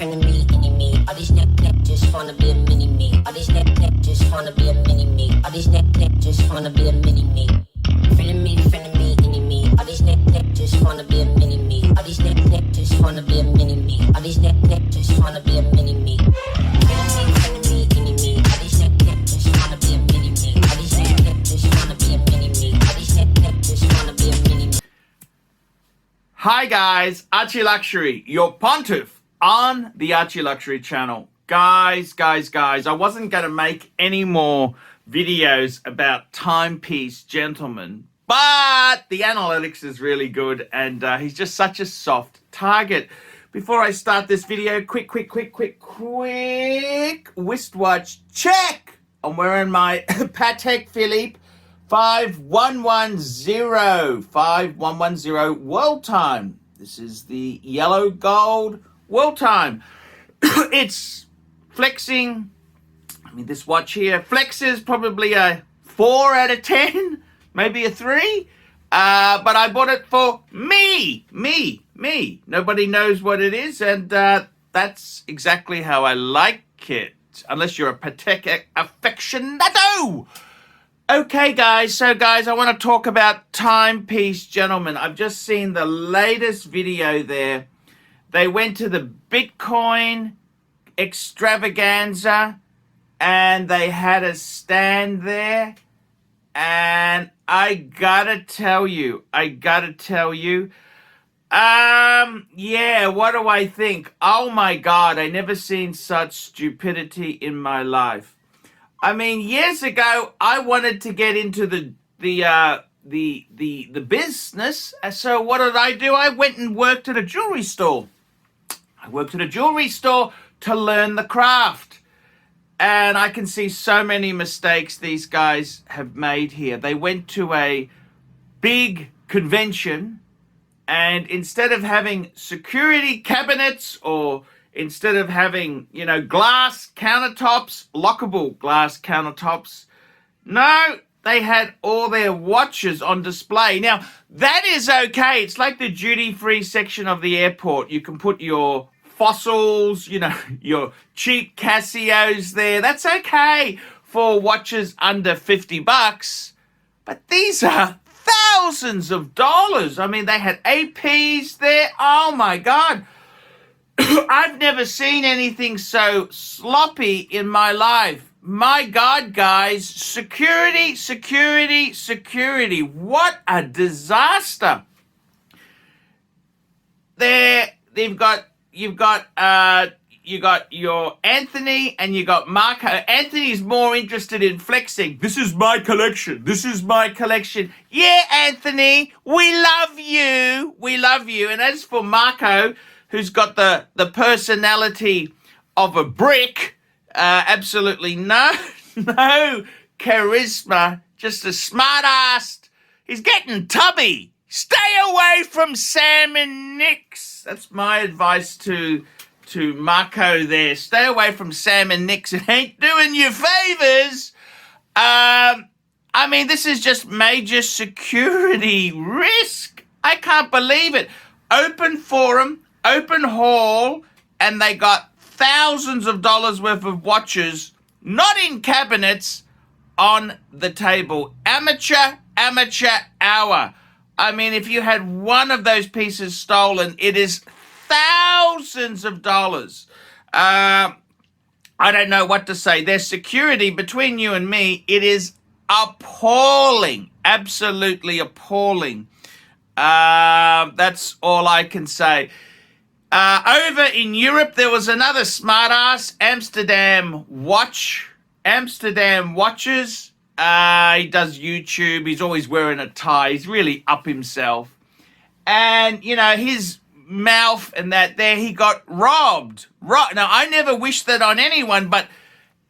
frenemy, enemy. All these neck just wanna be a mini me. All these neck just wanna be a mini me. All these neck just wanna be a mini me. Frenemy, enemy. All these neck just wanna be a mini me. All these neck just wanna be a mini me. All these neck just wanna be a mini me. Frenemy, enemy. All these neck just wanna be a mini me. All these neck just wanna be a mini me. All these neck just wanna be a mini me. Hi guys, ArchieLuxury, your pontiff on the ArchieLuxury channel. Guys, I wasn't going to make any more videos about Timepiece Gentleman, but the analytics is really good and he's just such a soft target. Before I start this video, quick wristwatch check. I'm wearing my Patek Philippe 5110 world time. This is the yellow gold world time. It's flexing. I mean, this watch here flexes probably a 4 out of 10, maybe a 3. But I bought it for me. Nobody knows what it is, and that's exactly how I like it. Unless you're a Patek aficionado. Okay, guys. So, guys, I want to talk about Timepiece Gentleman. I've just seen the latest video there. They went to the Bitcoin extravaganza and they had a stand there. And I gotta tell you, yeah, what do I think? Oh my God, I never seen such stupidity in my life. I mean, years ago, I wanted to get into the business. So what did I do? I went and worked at a jewelry store. I worked at a jewelry store to learn the craft. And I can see so many mistakes these guys have made here. They went to a big convention, and instead of having security cabinets or instead of having, you know, glass countertops, lockable glass countertops, no, they had all their watches on display. Now, that is okay. It's like the duty-free section of the airport. You can put your fossils, you know, your cheap Casios there. That's okay for watches under $50. But these are thousands of dollars. I mean, they had APs there. Oh, my God. I've never seen anything so sloppy in my life. My God, guys, security. What a disaster. You've got your Anthony and you got Marco. Anthony's more interested in flexing. This is my collection. Yeah, Anthony, we love you. And as for Marco, who's got the personality of a brick, absolutely no charisma, just a smart ass. He's getting tubby. Stay away from Sam and Nick's. That's my advice to Marco there. Stay away from Sam and Nick's. It ain't doing you favors. I mean, this is just major security risk. I can't believe it. Open forum, open hall, and they got thousands of dollars worth of watches, not in cabinets, on the table. Amateur hour. I mean, if you had one of those pieces stolen, it is thousands of dollars. I don't know what to say. Their security, between you and me, it is appalling. Absolutely appalling. That's all I can say. Over in Europe, there was another smartass, Amsterdam Watches. He does YouTube. He's always wearing a tie. He's really up himself. And, you know, his mouth and that there, he got robbed. Now, I never wish that on anyone, but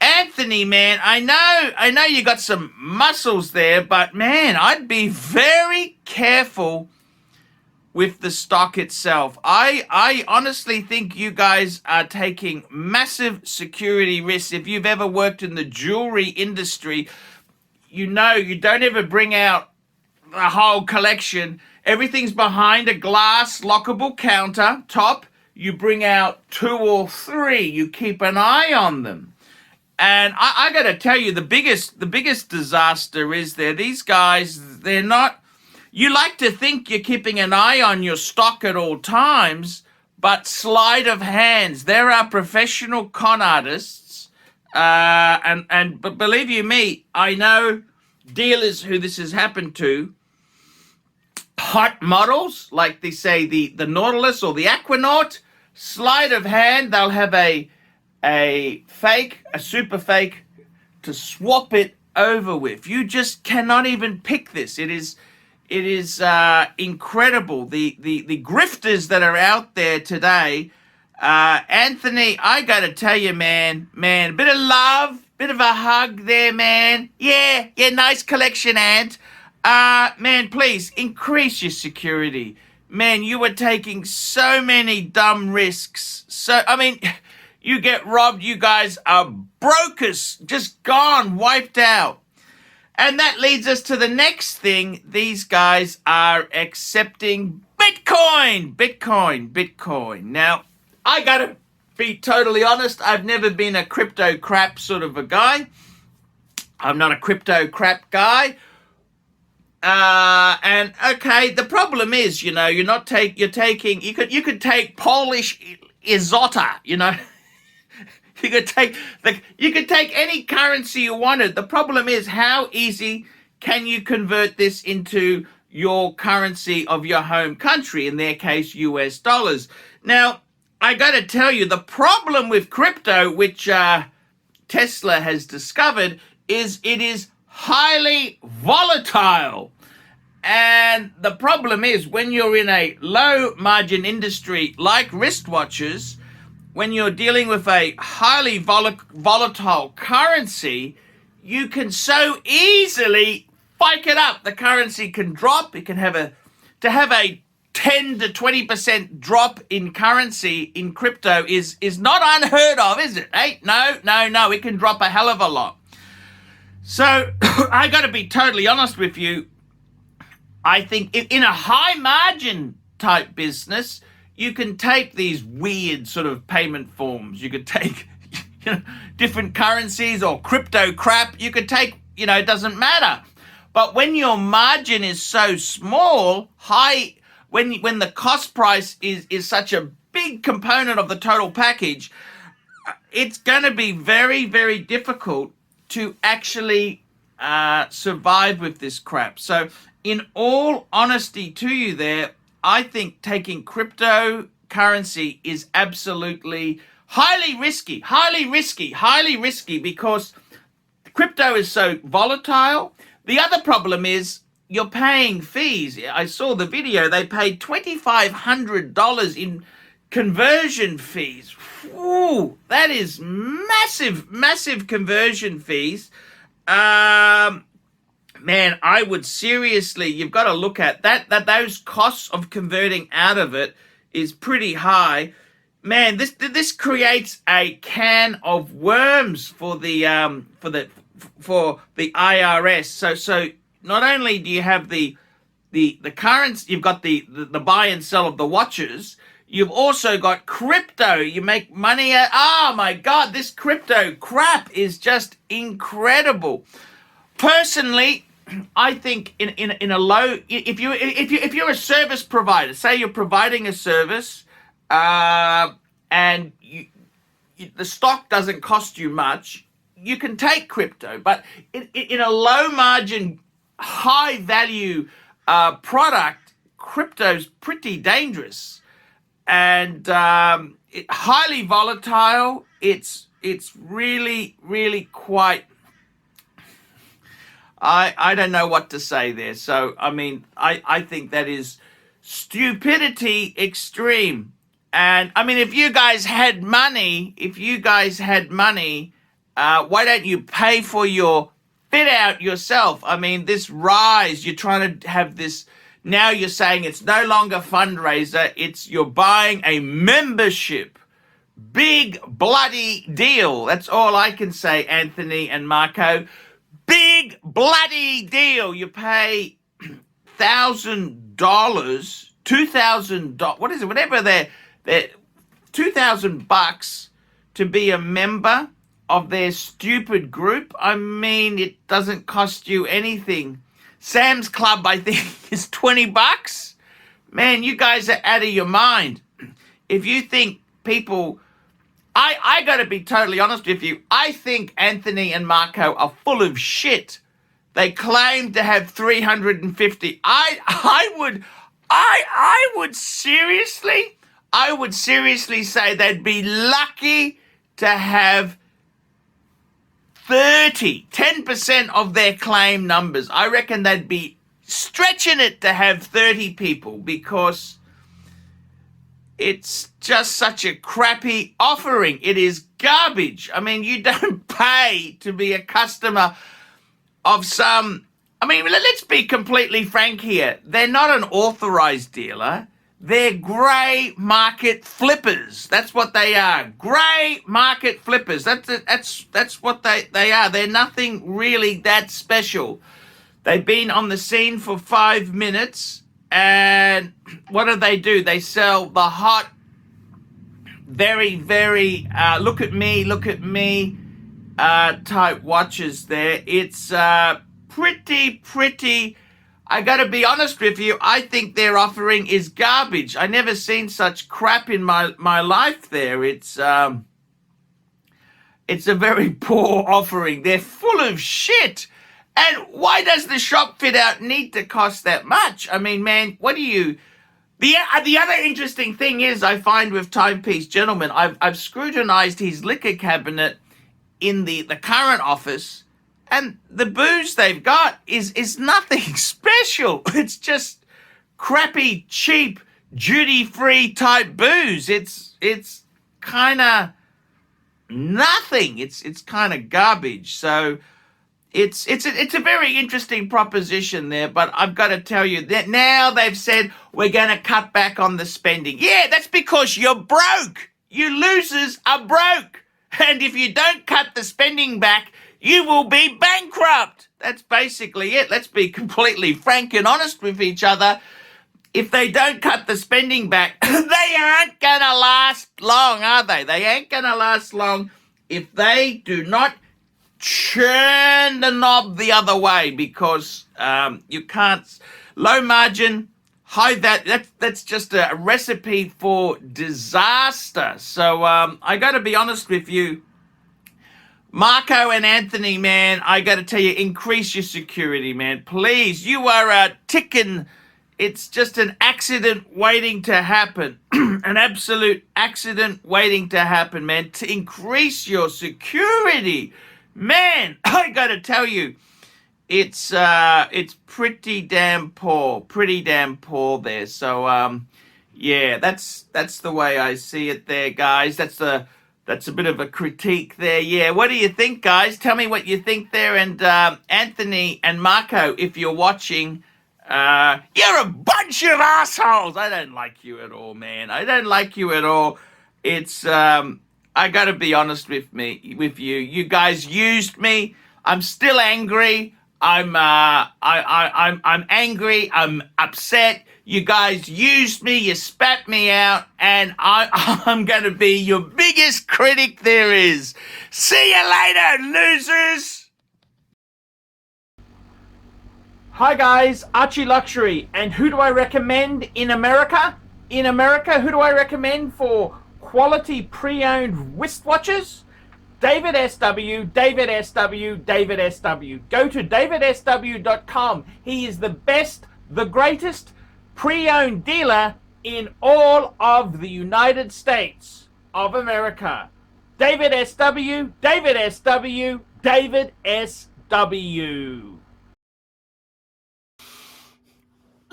Anthony, man, I know you got some muscles there, but, man, I'd be very careful with the stock itself. I honestly think you guys are taking massive security risks. If you've ever worked in the jewelry industry, you know you don't ever bring out the whole collection. Everything's behind a glass lockable counter top. you bring out 2 or 3, you keep an eye on them. And I got to tell you, the biggest disaster is these guys, they're not, you like to think you're keeping an eye on your stock at all times, but sleight of hands. There are professional con artists, but believe you me, I know dealers who this has happened to, hot models, like they say the Nautilus or the Aquanaut, sleight of hand, they'll have a super fake to swap it over with. You just cannot even pick this. It is incredible. The grifters that are out there today. Anthony, I gotta tell you, man, a bit of love, bit of a hug there, man. Yeah, nice collection, Ant. Man, please increase your security. Man, you were taking so many dumb risks. So, I mean, you get robbed, you guys are brokers, just gone, wiped out. And that leads us to the next thing. These guys are accepting Bitcoin. Now, I gotta be totally honest, I've never been a crypto crap sort of a guy. I'm not a crypto crap guy. And okay, the problem is, you could take Polish Izota, You could take any currency you wanted. The problem is, how easy can you convert this into your currency of your home country, in their case, US dollars? Now, I got to tell you, the problem with crypto, which Tesla has discovered, is it is highly volatile. And the problem is, when you're in a low margin industry like wristwatches, when you're dealing with a highly volatile currency, you can so easily spike it up. The currency can drop. It can have a 10 to 20% drop in currency in crypto is not unheard of, is it? Hey, no. It can drop a hell of a lot. So I got to be totally honest with you. I think in a high margin type business, you can take these weird sort of payment forms. You could take different currencies or crypto crap. You could take, it doesn't matter. But when your margin is so small, when the cost price is such a big component of the total package, it's going to be very, very difficult to actually survive with this crap. So in all honesty to you there, I think taking cryptocurrency is absolutely highly risky, because crypto is so volatile. The other problem is you're paying fees. I saw the video. They paid $2,500 in conversion fees. Ooh, that is massive conversion fees. Man, I would seriously, you've got to look at that those costs of converting out of it is pretty high. Man, this creates a can of worms for the IRS. So not only do you have the currency, you've got the buy and sell of the watches, you've also got crypto. You make money oh my God, this crypto crap is just incredible. Personally, I think in a low, if you're a service provider, say you're providing a service, and the stock doesn't cost you much, you can take crypto. But in a low margin, high value product, crypto's pretty dangerous and highly volatile. It's really quite. I don't know what to say there. So, I mean, I think that is stupidity extreme. And, I mean, if you guys had money, why don't you pay for your fit out yourself? I mean, this rise, you're trying to have this, now you're saying it's no longer fundraiser, you're buying a membership. Big bloody deal. That's all I can say, Anthony and Marco. Big bloody deal. You pay $1,000, $2,000, what is it? Whatever $2,000 to be a member of their stupid group. I mean, it doesn't cost you anything. Sam's Club, I think, is $20. Man, you guys are out of your mind. If you think people... I got to be totally honest with you. I think Anthony and Marco are full of shit. They claim to have 350. I would seriously say they'd be lucky to have 10% of their claim numbers. I reckon they'd be stretching it to have 30 people, because it's just such a crappy offering. It is garbage. I mean, you don't pay to be a customer of some... I mean, let's be completely frank here. They're not an authorized dealer. They're grey market flippers. That's what they are. Grey market flippers. That's what they are. They're nothing really that special. They've been on the scene for 5 minutes. And what do? They sell the hot, very, very, look at me, type watches there. It's pretty, I gotta be honest with you, I think their offering is garbage. I never seen such crap in my life there. It's a very poor offering. They're full of shit. And why does the shop fit out need to cost that much? I mean, man, what do you... The other interesting thing is, I find with Timepiece Gentleman, I've scrutinized his liquor cabinet in the current office, and the booze they've got is nothing special. It's just crappy, cheap, duty-free type booze. It's kind of nothing. It's kind of garbage. So... It's a very interesting proposition there, but I've got to tell you that now they've said we're going to cut back on the spending. Yeah, that's because you're broke. You losers are broke. And if you don't cut the spending back, you will be bankrupt. That's basically it. Let's be completely frank and honest with each other. If they don't cut the spending back, they aren't going to last long, are they? They ain't going to last long if they do not churn the knob the other way, because you can't... Low margin, high that's just a recipe for disaster. So I got to be honest with you, Marco and Anthony, man, I got to tell you, increase your security, man. Please, you are a ticking... It's just an accident waiting to happen. An absolute accident waiting to happen, man. To increase your security. Man, I gotta tell you, it's pretty damn poor there. So yeah, that's the way I see it there, guys. That's a bit of a critique there. Yeah, what do you think, guys? Tell me what you think there. And Anthony and Marco, if you're watching, you're a bunch of assholes. I don't like you at all, man. I don't like you at all. It's I gotta be honest with you. You guys used me. I'm still angry. I'm angry. I'm upset. You guys used me. You spat me out, and I'm gonna be your biggest critic there is. See you later, losers. Hi guys, ArchieLuxury, and who do I recommend in America? In America, who do I recommend for quality pre-owned wristwatches? David SW, David SW, David SW. Go to davidsw.com. He is the best, the greatest pre-owned dealer in all of the United States of America. David SW, David SW, David SW.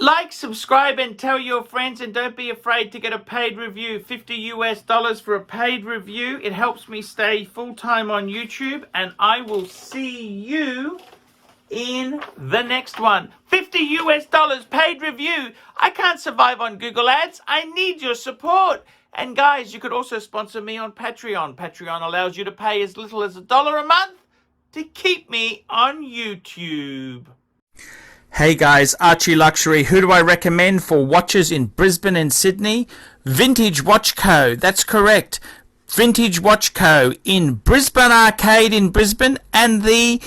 Like, subscribe, and tell your friends, and don't be afraid to get a paid review. $50 for a paid review. It helps me stay full-time on YouTube, and I will see you in the next one. $50 paid review. I can't survive on Google Ads. I need your support. And guys, you could also sponsor me on Patreon. Patreon allows you to pay as little as $1 a month to keep me on YouTube. Hey guys, ArchieLuxury. Who do I recommend for watches in Brisbane and Sydney? Vintage Watch Co. That's correct. Vintage Watch Co. in Brisbane Arcade in Brisbane and the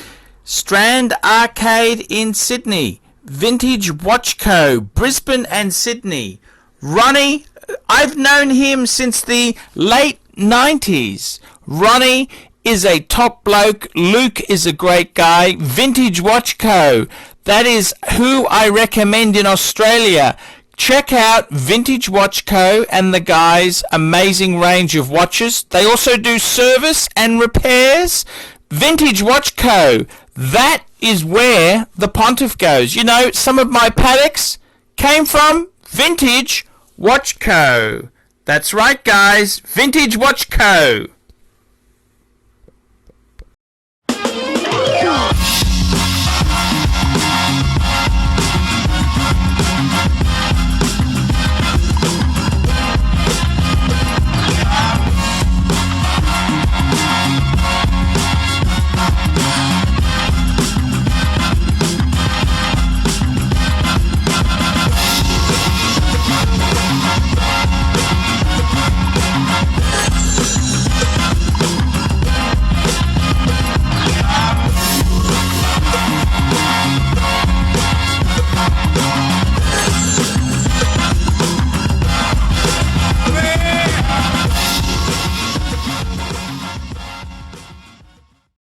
Strand Arcade in Sydney. Vintage Watch Co. Brisbane and Sydney. Ronnie, I've known him since the late 90s. Ronnie is a top bloke. Luke is a great guy. Vintage Watch Co. That is who I recommend in Australia. Check out Vintage Watch Co. and the guys' amazing range of watches. They also do service and repairs. Vintage Watch Co. That is where the pontiff goes. You know, some of my Pateks came from Vintage Watch Co. That's right, guys. Vintage Watch Co.